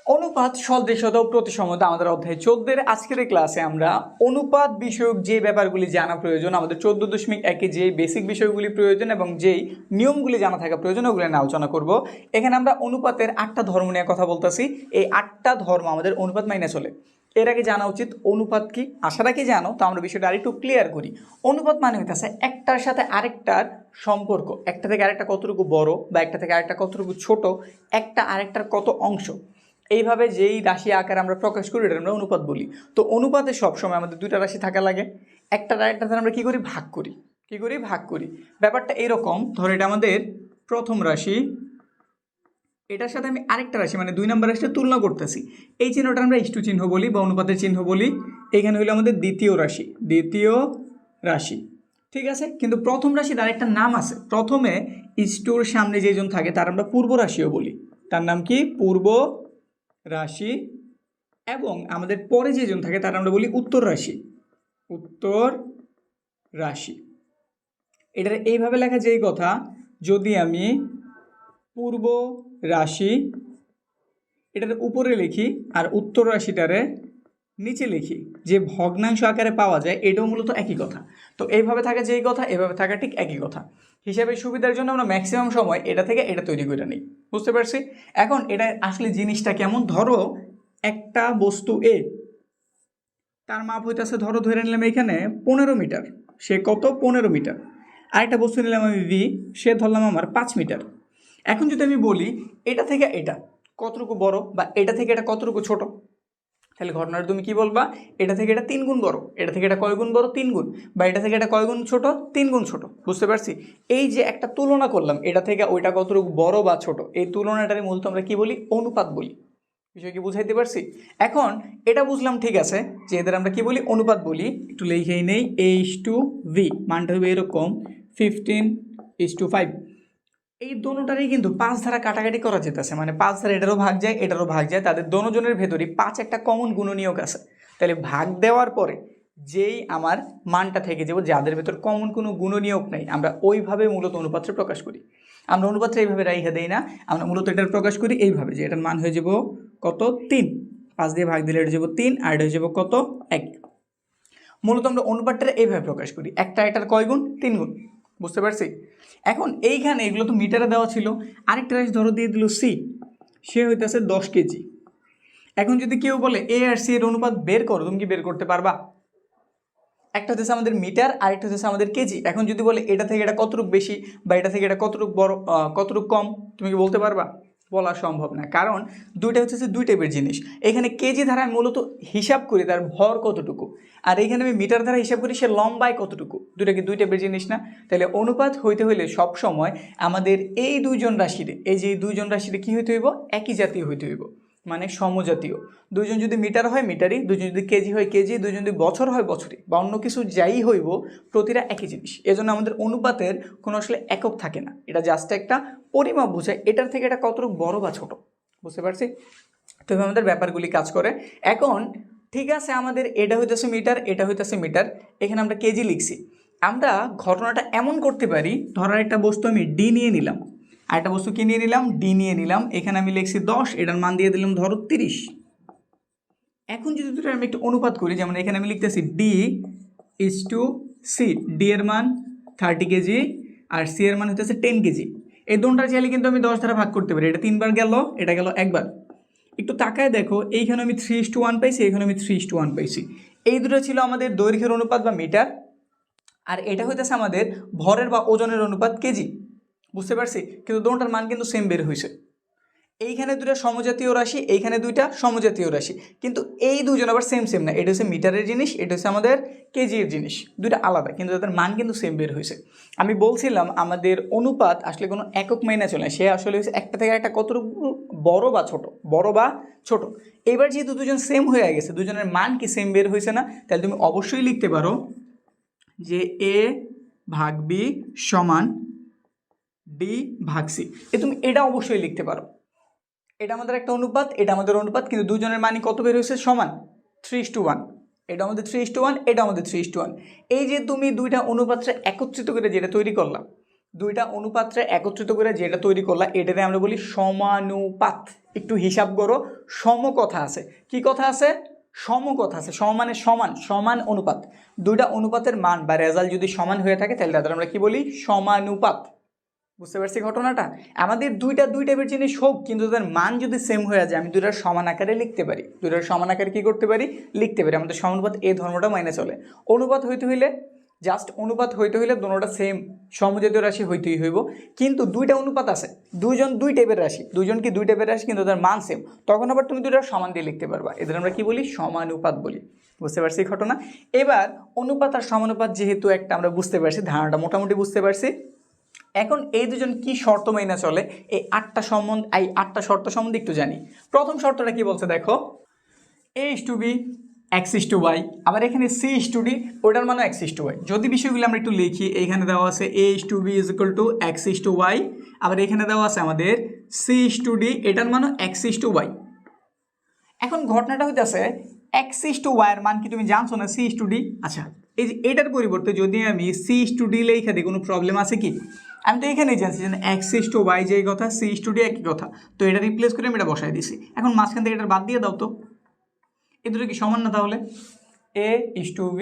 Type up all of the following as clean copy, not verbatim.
অনুপাত সদৃশতা ও প্রতিসমতা আমাদের অধ্যায় 14 আজকের এই ক্লাসে আমরা অনুপাত বিষয়ক যে ব্যাপারগুলি জানা প্রয়োজন, আমাদের 14.1 যে বেসিক বিষয়গুলি প্রয়োজন এবং যেই নিয়মগুলি জানা থাকা প্রয়োজন ওগুলো নিয়ে আলোচনা করব। এখানে আমরা অনুপাতের 8টা ধর্ম নিয়ে কথা বলতেছি। এই 8টা ধর্ম আমাদের অনুপাত মাইনে চলে। এর আগে জানা উচিত অনুপাত কি, আশা রাখি জানো, তো আমরা বিষয়টা আরেকটু ক্লিয়ার করি। অনুপাত মানে হইতেছে একটার সাথে আরেকটার সম্পর্ক, একটা থেকে আরেকটা কতটুকু বড় বা একটা থেকে আরেকটা কতটুকু ছোট, একটা আরেকটার কত অংশ, এইভাবে যেই রাশি আকার আমরা প্রকাশ করি এটা আমরা অনুপাত বলি। তো অনুপাতে সবসময় আমাদের দুইটা রাশি থাকা লাগে, একটা আরেকটাতে আমরা কী করি, ভাগ করি। ভাগ করি। ব্যাপারটা এরকম, ধরো এটা আমাদের প্রথম রাশি, এটার সাথে আমি আরেকটা রাশি মানে 2 নম্বর রাশিটা তুলনা করতেছি। এই চিহ্নটা আমরা ইস্টু চিহ্ন বলি বা অনুপাতের চিহ্ন বলি। এখানে হলো আমাদের দ্বিতীয় রাশি, ঠিক আছে। কিন্তু প্রথম রাশির আরেকটা নাম আছে। প্রথমে ইস্টুর সামনে যেজন থাকে তার আমরা পূর্ব রাশিও বলি, তার নাম কি, পূর্ব রাশি। এবং আমাদের পরে যেজন থাকে তার আমরা বলি উত্তর রাশি। এটার এইভাবে লেখা যেই কথা, যদি আমি পূর্ব রাশি এটার উপরে লিখি আর উত্তর রাশিটারে নিচে লিখি, যে ভগ্নাংশ আকারে পাওয়া যায়, এটাও মূলত একই কথা। তো এইভাবে থাকা যেই কথা, এভাবে থাকা ঠিক একই কথা। হিসাবের সুবিধার জন্য আমরা ম্যাক্সিমাম সময় এটা থেকে এটা তৈরি করে নিই, বুঝতে পারছি। এখন এটা আসলে জিনিসটা কেমন, ধরো একটা বস্তু এ, তার মাপ হইতেছে, ধরে নিলাম এখানে 15 মিটার, সে কত, 15 মিটার। আরেকটা বস্তু নিলাম আমি ভি, সে ধরলাম আমার 5 মিটার। এখন যদি আমি বলি এটা থেকে এটা কতটুকু বড় বা এটা থেকে এটা কতটুকু ছোট, তাহলে ঘটনাটা তুমি কি বলবা, এটা থেকে এটা 3 গুণ বড়, এটা থেকে এটা কয় গুণ বড়, 3 গুণ, বা এটা থেকে এটা কয় গুণ ছোট, 3 গুণ ছোট, বুঝতে পারছি। এই যে একটা তুলনা করলাম, এটা থেকে ওইটা কতটুকু বড় বা ছোট, এই তুলনাটারই মূলত আমরা কি বলি, অনুপাত বলি। বিষয় কি বুঝাইতে পারছি? এখন এটা বুঝলাম, ঠিক আছে, যে এদের আমরা কি বলি, অনুপাত বলি। একটু লিখেই নেই, A:V, মানটা হবে এরকম 15:5। এই দোনোটারই কিন্তু 5 দ্বারা কাটাকাটি করা যেতেছে, মানে 5 দ্বারা এটারও ভাগ যায়, এটারও ভাগ যায়, তাদের দোনোজনের ভেতরই 5 একটা কমন গুণনীয়ক আছে। তাহলে ভাগ দেওয়ার পরে যেই আমার মানটা থেকে যাবো, যাদের ভেতর কমন কোনো গুণনীয়ক নেই, আমরা ওইভাবে মূলত অনুপাত্রে প্রকাশ করি। আমরা অনুপাত্রে এইভাবে রাইখা দেই না, আমরা মূলত এটার প্রকাশ করি এইভাবে, যে এটার মান হয়ে যাব কত, 3। 5 দিয়ে ভাগ দিলে এটা যাব 3, আর এটা হয়ে যাব কত, 1। মূলত আমরা অনুপাতটা এইভাবে প্রকাশ করি, একটা এটার কয় গুণ, 3 গুণ, বুঝতে পারছি। এখন এইখানে এগুলো তো মিটারে দেওয়া ছিল, আরেকটা রাশি ধরো দিয়ে দিল সি, সে হইতেছে 10 কেজি। এখন যদি কেউ বলে এ আর সি এর অনুপাত বের করো, তুমি কি বের করতে পারবা? একটা হচ্ছে আমাদের মিটার, আরেকটা হচ্ছে আমাদের কেজি। এখন যদি বলে এটা থেকে এটা কতটুকু বেশি বা এটা থেকে এটা কতটুকু বড়, কতটুকু কম, তুমি কি বলতে পারবা? বলা সম্ভব না, কারণ দুইটা হচ্ছে দুই টাইপের জিনিস। এখানে কেজি ধারা আমি মূলত হিসাব করি তার ভর কতটুকু, আর এইখানে আমি মিটার ধারা হিসাব করি সে লম্বায় কতটুকু। দুইটা কি দুই টাইপের জিনিস না? তাহলে অনুপাত হইতে হইলে সব সময় আমাদের এই দুইজন রাশির, এই যে দুইজন রাশির কি হইতে হইব, একই জাতীয় হইতে হইব, মানে সমজাতীয়। দুইজন যদি মিটার হয় মিটারই, দুইজন যদি কেজি হয় কেজি, দুইজন যদি বছর হয় বছরই, বা অন্য কিছু যাই হইব, প্রতিটা একই জিনিস। এজন্য আমাদের অনুপাতের কোনো আসলে একক থাকে না, এটা জাস্ট একটা পরিমাপ বোঝায়, এটার থেকে এটা কতটুকু বড় বা ছোট, বুঝতে পারছি। তো আমাদের ব্যাপারগুলি কাজ করে। এখন ঠিক আছে, আমাদের এটা হইতেছে মিটার, এটা হইতেছে মিটার, এখানে আমরা কেজি লিখছি। আমরা ঘটনাটা এমন করতে পারি, ধরার একটা বস্তু আমি ডি নিয়ে নিলাম, আর একটা বস্তু কি নিয়ে নিলাম, ডি নিয়ে নিলাম, এখানে আমি লিখছি 10, এটার মান দিয়ে দিলাম ধরো 30। এখন যদি দুটো আমি একটু অনুপাত করি, যেমন এখানে আমি লিখতেছি D:C, ডি এর মান 30 কেজি আর সি এর মান হইতেছে 10 কেজি। এই দুটোটা চাইলে কিন্তু আমি 10 দ্বারা ভাগ করতে পারি, এটা 3 বার গেল, এটা গেল একবার। একটু তাকায় দেখো, এইখানে আমি 3:1 পাইছি, এইখানে আমি 3:1 পাইছি। এই দুটো ছিল আমাদের দৈর্ঘ্যের অনুপাত বা মিটার, আর এটা হইতেছে আমাদের ভরের বা ওজনের অনুপাত কেজি, বুঝতে পারছি। কিন্তু দুটোটার মান কিন্তু সেম বের হয়েছে। এইখানে দুটো সমজাতীয় রাশি, এইখানে দুইটা সমজাতীয় রাশি, কিন্তু এই দুজন আবার সেম না। এটা হচ্ছে মিটারের জিনিস, এটা হচ্ছে আমাদের কেজির জিনিস, দুইটা আলাদা, কিন্তু তাদের মান কিন্তু সেম বের হয়েছে। আমি বলছিলাম আমাদের অনুপাত আসলে কোনো একক মাইনা চলে না, সে আসলে হচ্ছে একটা থেকে একটা কতটুকু বড় বা ছোট। এবার যেহেতু দুজন সেম হয়ে গেছে, দুজনের মান কি সেম বের হয়েছে না, তাহলে তুমি অবশ্যই লিখতে পারো যে A/B সমান D/C। তুমি এটা অবশ্যই লিখতে পারো। এটা আমাদের একটা অনুপাত, এটা আমাদের অনুপাত, কিন্তু দুজনের মানই কত বের হয়েছে, সমান 3:1। এটা আমাদের 3:1, এটা আমাদের 3:1। এই যে তুমি দুইটা অনুপাতটা একত্রিত করে যেটা তৈরি করলাম, দুইটা অনুপাতরে একত্রিত করে যেটা তৈরি করলা এটাতে আমরা বলি সমানুপাত। একটু হিসাব করো, সমকথা আছে। কি কথা আছে? সমকথা আছে। সম মানে সমান, সমান অনুপাত। দুইটা অনুপাতের মান বা রেজাল্ট যদি সমান হয়ে থাকে তাহলে তাদের আমরা কি বলি? সমানুপাত। বুঝতে পারছি ঘটনাটা? আমাদের দুই টাইপের জিনিস হোক, কিন্তু তাদের মান যদি সেম হয়ে যায় আমি দুইটার সমান আকারে লিখতে পারি। দুইটার সমান আকারে কি করতে পারি? লিখতে পারি। আমাদের সমানুপাত এই ধর্মটা মাইনে চলে। অনুপাত হইতে হইলে অনুপাত হইতে হইলে দুটোটা সেম সমজাতীয় রাশি হইতেই হইব। কিন্তু দুইটা অনুপাত আছে, দুই টাইপের রাশি, দুই টাইপের রাশি কিন্তু তাদের মান সেম, তখন আবার তুমি দুইটা সমান দিয়ে লিখতে পারবা। এদের আমরা কি বলি? সমানুপাত বলি। বুঝতে পারছি ঘটনা? এবার অনুপাত আর সমানুপাত যেহেতু একটা আমরা বুঝতে পারছি, ধারণাটা মোটামুটি বুঝতে পারছি। এখন এই দুজন কি শর্ত মেনে চলে, এই আটটা শর্ত সম্বন্ধে একটু জানি। প্রথম শর্তটা কি বলছে দেখো, a:b x:y, আবার এখানে c:d, ওটার মানে x:y। যদি বিষয়গুলো আমরা একটু লিখি, এইখানে দেওয়া আছে a:b x:y, আবার এখানে দেওয়া আছে আমাদের c:d, এটার মানে x:y। এখন ঘটনাটা হইতেছে x:y এর মান কি তুমি জানছো না? c:d। আচ্ছা, এই যে এটার পরিবর্তে যদি আমি c:d লেখা দিই, কোনো প্রবলেম আছে কি? আমি তো এখানেই জানছি যে x:y যেই কথা, c:d একই কথা, তো এটা রিপ্লেস করে আমি এটা বসাই দিছি। এখন মাঝখান থেকে এটা বাদ দিয়ে দাও তো, এই দুটো কি সমান না? তাহলে a:b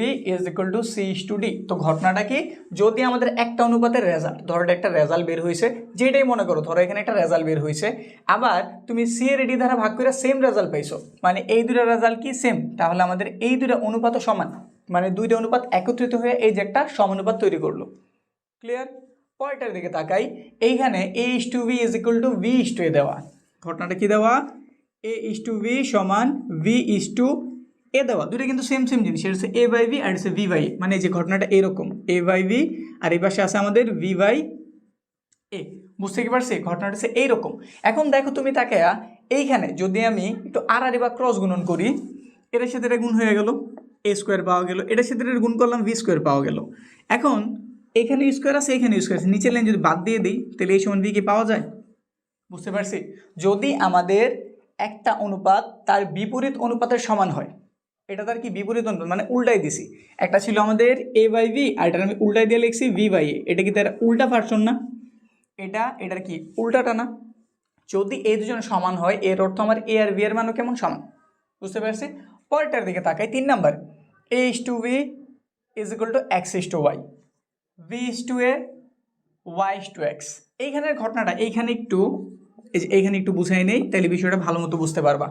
c:d। তো ঘটনাটা কি, যদি আমাদের একটা অনুপাতের রেজাল্ট, ধরো একটা রেজাল্ট বের হয়েছে, যেটাই মনে করো, ধরো এখানে একটা রেজাল্ট বের হয়েছে, আবার তুমি c এর d দ্বারা ভাগ করে সেম রেজাল্ট পাইছো, মানে এই দুটো রেজাল্ট কি সেম, তাহলে আমাদের এই দুটো অনুপাতও সমান, মানে দুইটা অনুপাত একত্রিত হয়ে এই যে একটা সমানুপাত তৈরি করলো। ক্লিয়ার? পরেরটার দিকে তাকাই, এইখানে a:b v:a দেওয়া। ঘটনাটা কি দেওয়া? a:b সমান v:a দেওয়া। দুটো কিন্তু সেম জিনিস, এটা হচ্ছে a/v আর হচ্ছে v/a, মানে এই যে ঘটনাটা এরকম a/v আর এই পাশে আছে আমাদের v/a। বুঝতে কি পারছি? ঘটনাটা হচ্ছে এইরকম। এখন দেখো তুমি তাকে এইখানে যদি আমি একটু আড়াআড়ি বা ক্রস গুণন করি, এটার সাথে এটা গুণ হয়ে গেল, a² পাওয়া গেল, এটার সাথে এটা গুণ করলাম, v² পাওয়া গেল। এখন এখানে স্কোয়ার আছে, এখানে স্কোয়ার আছে, নিচের লাইন যদি বাদ দিয়ে দিই তাহলে a = v কি পাওয়া যায়? বুঝতে পারছি? যদি আমাদের একটা অনুপাত তার বিপরীত অনুপাতের সমান হয়, এটা তার কি বিপরীত অনুপাত, মানে উল্টাই দিছি। একটা ছিল আমাদের a/v আর এটা আমি উল্টাই দিয়ে লিখছি v/a, এটা কি তার উল্টা ভার্সন না? এটার কি উল্টাটা না? যদি এই দুজন সমান হয় এর অর্থ আমার a আর v এর মানও কেমন সমান। বুঝতে পারছি? পরেরটার দিকে তাকাই, 3 number, a:b x:y, v:a y:x। এইখানের ঘটনাটা এইখানে একটু বুঝাই নেই, তাহলে বিষয়টা ভালো মতো বুঝতে পারবা।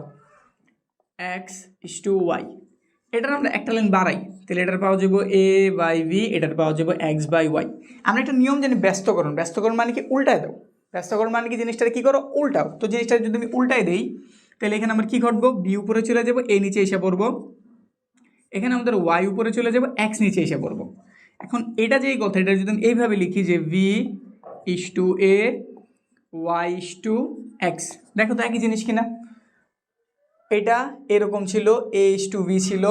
x:y, এটার আমরা একটা লাইন বাড়াই, তাহলে এটার পাওয়া যাবো a/v, এটার পাওয়া যাবো x/y। আমরা একটা নিয়ম জানি, ব্যস্তকরণ মানে কি? উল্টায় দাও। ব্যস্তকরণ মানে কি? জিনিসটা কি করো? উল্টাও। তো জিনিসটা যদি আমি উল্টাই দেই তাহলে এখানে আমার কি ঘটবো? b উপরে চলে যাবো, a নিচে এসে পড়বো। এখানে আমাদের y উপরে চলে যাবো, x নিচে এসে পড়বো। এখন এটা যেই কথা, এটা যদি আমি এইভাবে লিখি যে v:a y:x, দেখো তো একই জিনিস কিনা? এটা এরকম ছিল, a:v ছিল,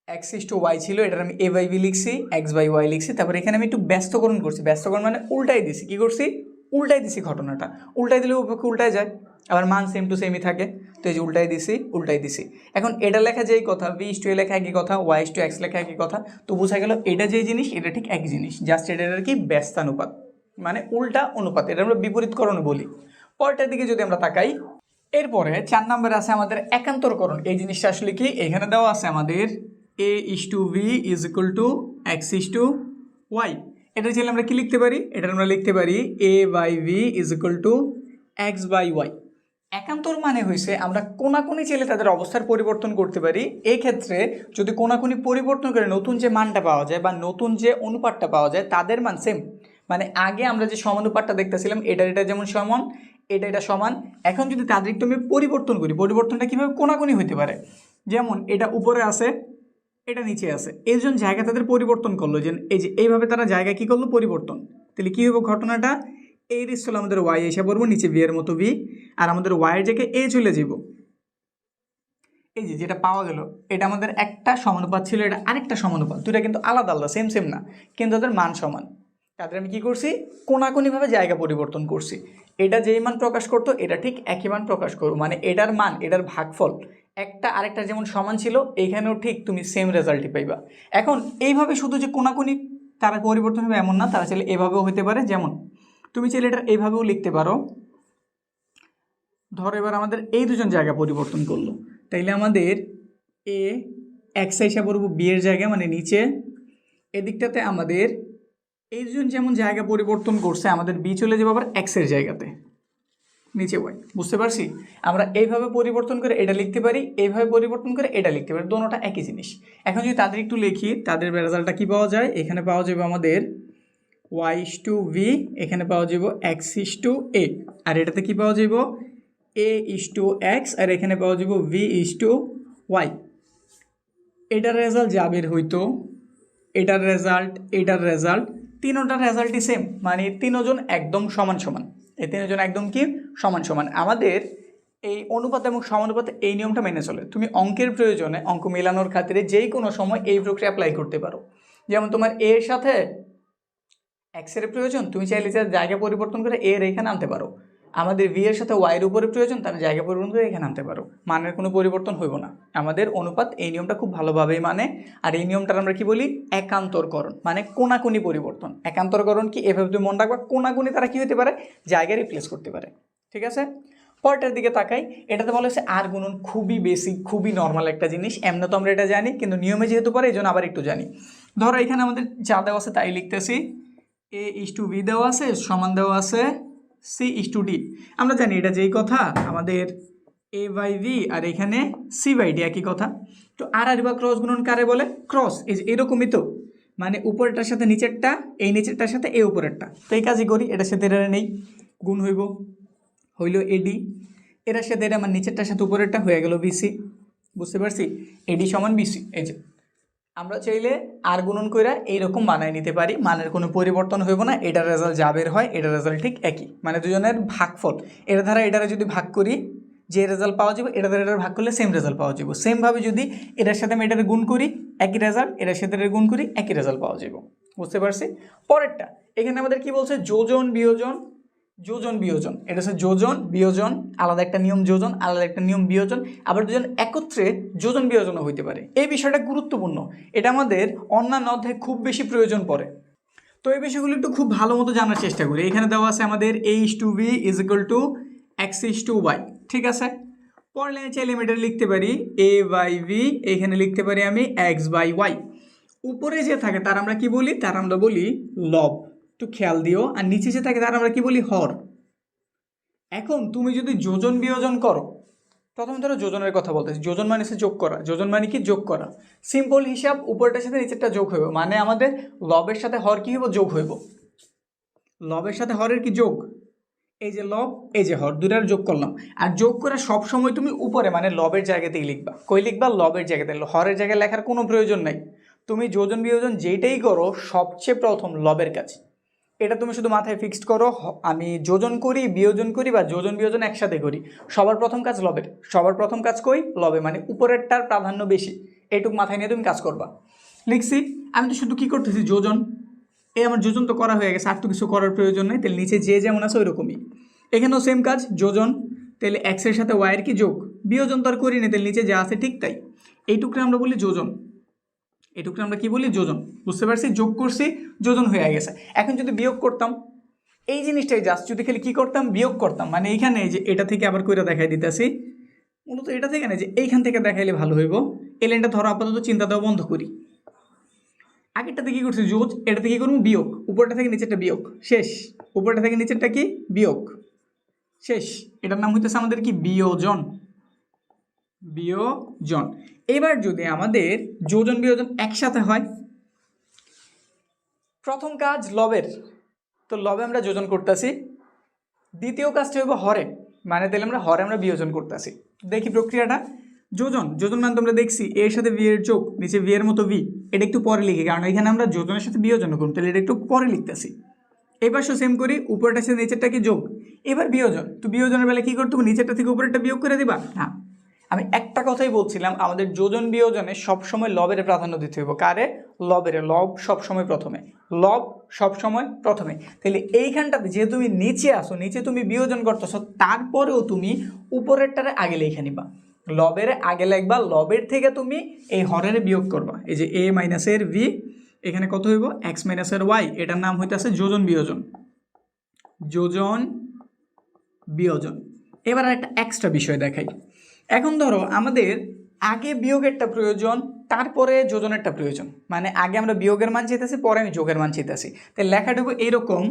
x:y ছিল, এটার আমি a/v লিখছি, x/y লিখছি। তারপর এখানে আমি একটু ব্যস্তকরণ করছি। ব্যস্তকরণ মানে উল্টাই দিছি। কি করছি? উল্টাই দিছি। ঘটনাটা উল্টাই দিলে উপপক্ষে উল্টায় যায়, আবার মান সেম টু সেমই থাকে। তো এই যে উল্টাই দিছি। এখন এটা লেখা যেই কথা, v:a লেখা একই কথা, y:x লেখা একই কথা। তো বোঝা গেল এটা যেই জিনিস এটা ঠিক একই জিনিস, জাস্ট এটার কি ব্যস্তানুপাত, মানে উল্টা অনুপাত, এটা আমরা বিপরীতকরণ বলি। পরেরটার দিকে যদি আমরা তাকাই, এরপরে 4 নম্বরে আছে আমাদের একান্তরকরণ। এই জিনিসটা আসলে কি? এখানে দেওয়া আছে আমাদের a:v x:y। এটা চাইলে আমরা কি লিখতে পারি? এটা আমরা লিখতে পারি a/v x/y। একান্তর মানে হয়েছে আমরা কোনাকুনি চাইলে তাদের অবস্থার পরিবর্তন করতে পারি। এই ক্ষেত্রে যদি কোনাকুনি পরিবর্তন করে নতুন যে মানটা পাওয়া যায় বা নতুন যে অনুপাতটা পাওয়া যায় তাদের মান সেম, মানে আগে আমরা যে সমানুপাতটা দেখতেছিলাম এটা যেমন সমান, এটা সমান, এখন যদি তাদের একটু আমি পরিবর্তন করি, পরিবর্তনটা কীভাবে? কোনাকুনি হইতে পারে। যেমন এটা উপরে আছে, এটা নিচে আছে, এই জন্য জায়গা তাদের পরিবর্তন করলো, যে এই যে এইভাবে তারা জায়গা কি করলো? পরিবর্তন। তাহলে কী হবে ঘটনাটা? এই ছিল আমাদের y এসে পড়বো নিচে v এর মতো v, আর আমাদের y এর জায়গায় a চলে যাব। এই যে যেটা পাওয়া গেল এটা আমাদের একটা সমানুপাত ছিল, এটা আরেকটা সমানুপাত, দুটা কিন্তু আলাদা সেম না, কিন্তু তাদের মান সমান। তাদের আমি কি করছি? কোনাকুনিভাবে জায়গা পরিবর্তন করছি। এটা যেই মান প্রকাশ করতো এটা ঠিক একই মান প্রকাশ করবো, মানে এটার মান, এটার ভাগফল একটা আরেকটা যেমন সমান ছিল, এইখানেও ঠিক তুমি সেম রেজাল্টই পাইবা। এখন এইভাবে শুধু যে কোনাকুনি তারা পরিবর্তন হবে এমন না, তারা চাইলে এভাবেও হতে পারে। যেমন তুমি চাইলে এটা এইভাবেও লিখতে পারো। ধরো এবার আমাদের এই দুজন জায়গা পরিবর্তন করলো, তাইলে আমাদের এ এক্স হিসাবে পড়বো বি এর জায়গা, মানে নিচে। এদিকটাতে আমাদের এই দুজন যেমন জায়গা পরিবর্তন করছে, আমাদের বি চলে যাবে আবার এক্সের জায়গাতে, নিচে ওয়াই। বুঝতে পারছি? আমরা এইভাবে পরিবর্তন করে এটা লিখতে পারি, এইভাবে পরিবর্তন করে এটা লিখতে পারি, দোনোটা একই জিনিস। এখন যদি তাদের একটু লিখি, তাদের রেজাল্টটা কী পাওয়া যায়? এখানে পাওয়া যাবে আমাদের y/v, এখানে পাওয়া যাব x/a, আর এটাতে কি পাওয়া যাব a/x, আর এখানে পাওয়া যাব v/y। এটার রেজাল্ট যা বের হইতো, এটার রেজাল্ট তিনোটার রেজাল্টই সেম, মানে তিনজন একদম সমান সমান। এই তিনজন একদম কি সমান সমান। আমাদের এই অনুপাত এবং সমানুপাত এই নিয়মটা মেনে চলে। তুমি অঙ্কের প্রয়োজনে, অঙ্ক মেলানোর খাতিরে যেই কোনো সময় এই প্রক্রিয়া অ্যাপ্লাই করতে পারো। যেমন তোমার এর সাথে এক্সের প্রয়োজন, তুমি চাইলে যে জায়গা পরিবর্তন করে এর এখানে আনতে পারো। আমাদের ভি এর সাথে ওয়াইয়ের উপরে প্রয়োজন, তার জায়গা পরিবর্তন করে এখানে আনতে পারো, মানের কোনো পরিবর্তন হইব না। আমাদের অনুপাত এই নিয়মটা খুব ভালোভাবেই মানে। আর এই নিয়মটার আমরা কি বলি? একান্তরকরণ, মানে কোনাকুনি পরিবর্তন। একান্তরকরণ কি? এভাবে তুমি মনে রাখবা, কোনাকুনি তারা কি হতে পারে? জায়গা রিপ্লেস করতে পারে। ঠিক আছে, পরেরটার দিকে তাকাই। এটাতে বলা হচ্ছে আর গুণন, খুবই বেসিক, খুবই নর্মাল একটা জিনিস। এমনি তো আমরা এটা জানি, কিন্তু নিয়মে যেহেতু পারে এই জন্য আবার একটু জানি। ধরো এখানে আমাদের যা দেওয়া আছে তাই লিখতেছি। a/v দেওয়া আছে, সমান দেওয়া আছে c/d। আমরা জানি এটা যেই কথা, আমাদের a/v আর এখানে c/d একই কথা। তো আর বা ক্রস গুণন কারে বলে? ক্রস। এই যে এরকমই তো, মানে উপরেরটার সাথে নিচেরটা, এই নিচেরটার সাথে এই উপরেরটা। তো এই কাজই করি, এটার সাথে এটা নেই, গুণ হইল এডি, এটার সাথে এটা আমার নিচেরটার সাথে উপরেরটা হয়ে গেল বিসি। বুঝতে পারছি? এডি সমান বিসি। এই যে আমরা চাইলে আর গুণন কইরা এইরকম বানায় নিতে পারি, মানের কোনো পরিবর্তন হইব না। এটার রেজাল্ট যা বের হয় এটার রেজাল্ট ঠিক একই, মানে দুজনের ভাগফল। এটা দ্বারা এটারে যদি ভাগ করি, যে রেজাল্ট পাওয়া যাবে এটা দ্বারা এটার ভাগ করলে সেম রেজাল্ট পাওয়া যাবে। সেমভাবে যদি এটার সাথে আমি এটার গুণ করি, একই রেজাল্ট, এটার সাথে এটার গুণ করি, একই রেজাল্ট পাওয়া যাবে। বুঝতে পারছি? পরেরটা এখানে আমাদের কি বলছে? যোজন বিয়োজন, যোজন বিয়োজন। এটা হচ্ছে যোজন বিয়োজন, আলাদা একটা নিয়ম যোজন, আলাদা একটা নিয়ম বিয়োজন। আবার দুজন একত্রে যোজন বিয়োজনও হইতে পারে। এই বিষয়টা গুরুত্বপূর্ণ, এটা আমাদের অন্যান্য অধ্যায়ে খুব বেশি প্রয়োজন পড়ে। তো এই বিষয়গুলো একটু খুব ভালো মতো জানার চেষ্টা করি। এখানে দেওয়া আছে আমাদের a/v = x/y। ঠিক আছে, পরের লাইনে চাইলে আমি এটা লিখতে পারি a/v, এখানে লিখতে পারি আমি x/y। উপরে যে থাকে তার আমরা কি বলি? তার আমরা বলি লব। একটু খেয়াল দিও। আর নিচে যে থাকে তার আমরা কি বলি? হর। এখন তুমি যদি যোজন বিয়োজন করো, প্রথমে ধরো যোজনের কথা বলতেছি। যোজন মানে হচ্ছে যোগ করা। যোজন মানে কি? যোগ করা। সিম্পল হিসাব, উপরটার সাথে নিচেরটা যোগ হইব, মানে আমাদের লবের সাথে হর কি হইব? যোগ হইব। লবের সাথে হরের কি? যোগ। এই যে লব, এই যে হর, দুটার যোগ করলাম। আর যোগ করে সবসময় তুমি উপরে, মানে লবের জায়গাতেই লিখবা। কই লিখবা? লবের জায়গাতে। হরের জায়গায় লেখার কোনো প্রয়োজন নাই। তুমি যোজন বিয়োজন যেইটাই করো, সবচেয়ে প্রথম লবের কাজ। এটা তুমি শুধু মাথায় ফিক্সড করো। আমি যোজন করি, বিয়োজন করি, বা যোজন বিয়োজন একসাথে করি, সবার প্রথম কাজ লবের। সবার প্রথম কাজ কই? লবে, মানে উপরেরটার প্রাধান্য বেশি। এইটুকু মাথায় নিয়ে তুমি কাজ করবা। লিখছি, আমি তো শুধু কি করতেছি? যোজন। এই আমার যোজন তো করা হয়ে গেছে, আর তো কিছু করার প্রয়োজন নেই। তাহলে নিচে যে যেমন আছে ওই রকমই এখানেও সেম কাজ, যোজন। তাহলে এক্সের সাথে ওয়াইয়ের কি? যোগ। বিয়োজন তো আর করি না, তাহলে নিচে যা আছে ঠিক তাই। এইটুকু আমরা বলি যোজন। এটুকু আমরা কি বলি? যোজন। বুঝতে পারছি? যোগ করছি, যোজন হয়ে গেছে। এখন যদি বিয়োগ করতাম, এই জিনিসটাই জাস্ট যদি খালি কি করতাম? বিয়োগ করতাম। মানে এইখানে যে এটা থেকে আবার কইরা দেখাই দিতেছি, মূলত এটা থেকে না, যে এইখান থেকে দেখাইলে ভালো হইব। এই লাইনটা ধরো আপাতত চিন্তা দেওয়া বন্ধ করি। আগেরটাতে কি করছি? যোজ। এটাতে কি করবো? বিয়োগ। উপরটা থেকে নিচেরটা বিয়োগ, শেষ। উপরটা থেকে নিচেরটা কি? বিয়োগ, শেষ। এটার নাম হইতেছে আমাদের কি? বিয়োজন। বিয়োজন। এবার যদি আমাদের যোজন বিয়োজন একসাথে হয়, প্রথম কাজ লবের, তো লবে আমরা যোজন করতেছি। দ্বিতীয় কাজটা হইব হরে, মানে তাহলে আমরা হরে আমরা বিয়োজন করতেছি। দেখি প্রক্রিয়াটা। যোজন, যোজন মানে তোমরা দেখছি এর সাথে ভি এর যোগ, নিচে ভি এর মতো ভি। এটা একটু পরে লিখি, কারণ এখানে আমরা যোজনের সাথে বিয়োজন করুন, তাহলে এটা একটু পরে লিখতেছি। এবার সেম করি, উপরটার সাথে নিচেরটা কি? যোগ। এবার বিয়োজন, তো বিয়োজনের বেলা কি করতে হবে? নিচেরটা থেকে উপরেরটা বিয়োগ করে দিবা না। আমি একটা কথাই বলছিলাম, আমাদের যোজন বিয়োজনে সবসময় লবের প্রাধান্য দিতে হইব। কারে? লবের। লব সবসময় প্রথমে, লব সবসময় প্রথমে। তাহলে এইখানটাতে যে তুমি নিচে আসো, নিচে তুমি বিয়োজন করতেছো, তারপরেও তুমি উপরেরটারে আগে লিখে নিবা। লবের আগে লিখবা, লবের থেকে তুমি এই হরের বিয়োগ করবা। এই যে a - এর ভি, এখানে কত হইব এক্স মাইনাসের ওয়াই, এটার নাম হইতেছে যোজন বিয়োজন, যোজন বিয়োজন। এবার একটা এক্সট্রা বিষয় দেখাই। এখন ধরো আমাদের আগে বিয়োগেরটা প্রয়োজন, তারপরে যোজনেরটা প্রয়োজন, মানে আগে আমরা বিয়োগের মান চাইতেছি, পরে আমি যোগের মান চাইতেছি। তাই লেখাটা হবে এইরকম,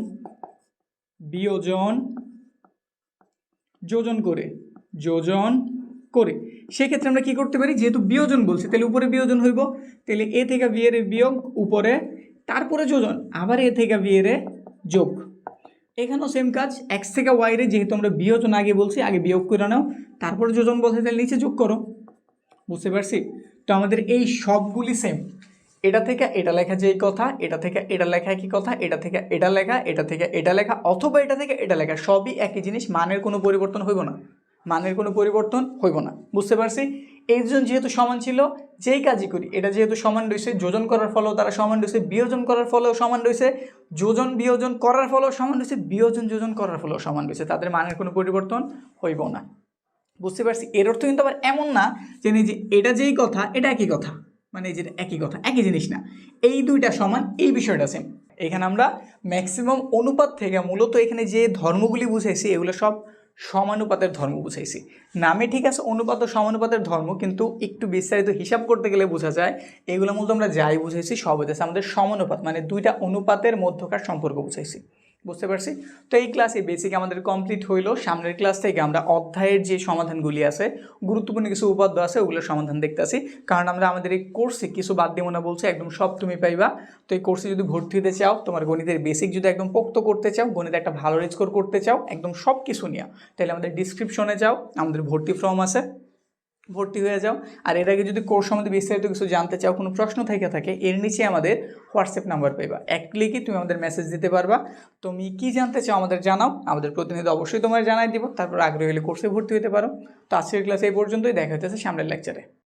বিয়োজন যোজন করে, যোজন করে। সেক্ষেত্রে আমরা কি করতে পারি, যেহেতু বিয়োজন বলছি তাহলে উপরে বিয়োজন হইব, তাহলে এ থেকে বি এর বিয়োগ উপরে, তারপরে যোজন, আবার এ থেকে বি এর যোগ। এখানেও সেম কাজ, এক্স থেকে ওয়াই রে যেহেতু আমরা বিয়োজন আগে বলছি, আগে বিয়োগ করে নাও, তারপরে যোজন বলছে তাহলে নিচে যোগ করো। বুঝতে পারছি? তো আমাদের এই সবগুলি সেম, এটা থেকে এটা লেখা যেই কথা, এটা থেকে এটা লেখা কি কথা, এটা থেকে এটা লেখা, এটা থেকে এটা লেখা, অথবা এটা থেকে এটা লেখা, সবই একই জিনিস, মানের কোনো পরিবর্তন হইব না, মানের কোনো পরিবর্তন হইব না। বুঝতে পারছি? এই দুজন যেহেতু সমান ছিল, যেই কাজই করি এটা যেহেতু সমান রয়েছে, যোজন করার ফলেও তারা সমান রয়েছে, বিয়োজন করার ফলেও সমান রয়েছে, যোজন বিয়োজন করার ফলেও সমান রয়েছে, বিয়োজন যোজন করার ফলেও সমান রয়েছে, তাদের মানের কোনো পরিবর্তন হইব না। বুঝতে পারছি? এর অর্থ কিন্তু আবার এমন না যে এটা যেই কথা এটা একই কথা, মানে এই যে একই কথা একই জিনিস না, এই দুইটা সমান, এই বিষয়টা সেম। এখানে আমরা ম্যাক্সিমাম অনুপাত থেকে মূলত এখানে যে ধর্মগুলি বুঝাইছি এগুলো সব সমানুপাতের ধর্ম বুঝাইছি। নামে ঠিক আছে অনুপাত ও সমানুপাতের ধর্ম, কিন্তু একটু বিস্তারিত হিসাব করতে গেলে বোঝা যায় এগুলো মূলত আমরা যাই বুঝাইছি সব হইতেছে আমাদের সমানুপাত, মানে দুইটা অনুপাতের মধ্যকার সম্পর্ক বুঝাইছি। বুঝতে পারছি? তো এই ক্লাসে বেসিক আমাদের কমপ্লিট হইলো। সামনের ক্লাস থেকে আমরা অধ্যায়ের যে সমাধানগুলি আছে, গুরুত্বপূর্ণ কিছু উপাদ্য আছে, ওগুলোর সমাধান দেখতেছি, কারণ আমরা আমাদের এই কোর্সে কিছু বাদ দিব না বলছি, একদম সব তুমি পাইবা। তো এই কোর্সে যদি ভর্তি হতে চাও, তোমার গণিতের বেসিক যদি একদম পোক্ত করতে চাও, গণিতে একটা ভালো স্কোর করতে চাও, একদম সব কিছু নিয়ে, তাহলে আমাদের ডিসক্রিপশনে যাও, আমাদের ভর্তি ফর্ম আছে, ভর্তি হয়ে যাও। আর এর আগে যদি কোর্স সম্বন্ধে বিস্তারিত কিছু জানতে চাও, কোনো প্রশ্ন থেকে থাকে, এর নিচে আমাদের হোয়াটসঅ্যাপ নাম্বার পাইবা, এক ক্লিকে তুমি আমাদের মেসেজ দিতে পারবা। তুমি কি জানতে চাও আমাদের জানাও, আমাদের প্রতিনিধি অবশ্যই তোমার জানাই দিব, তারপর আগ্রহী হলে কোর্সে ভর্তি হতে পারো। তো আজকের ক্লাস এই পর্যন্তই, দেখা হইতেছে সামনের লেকচারে।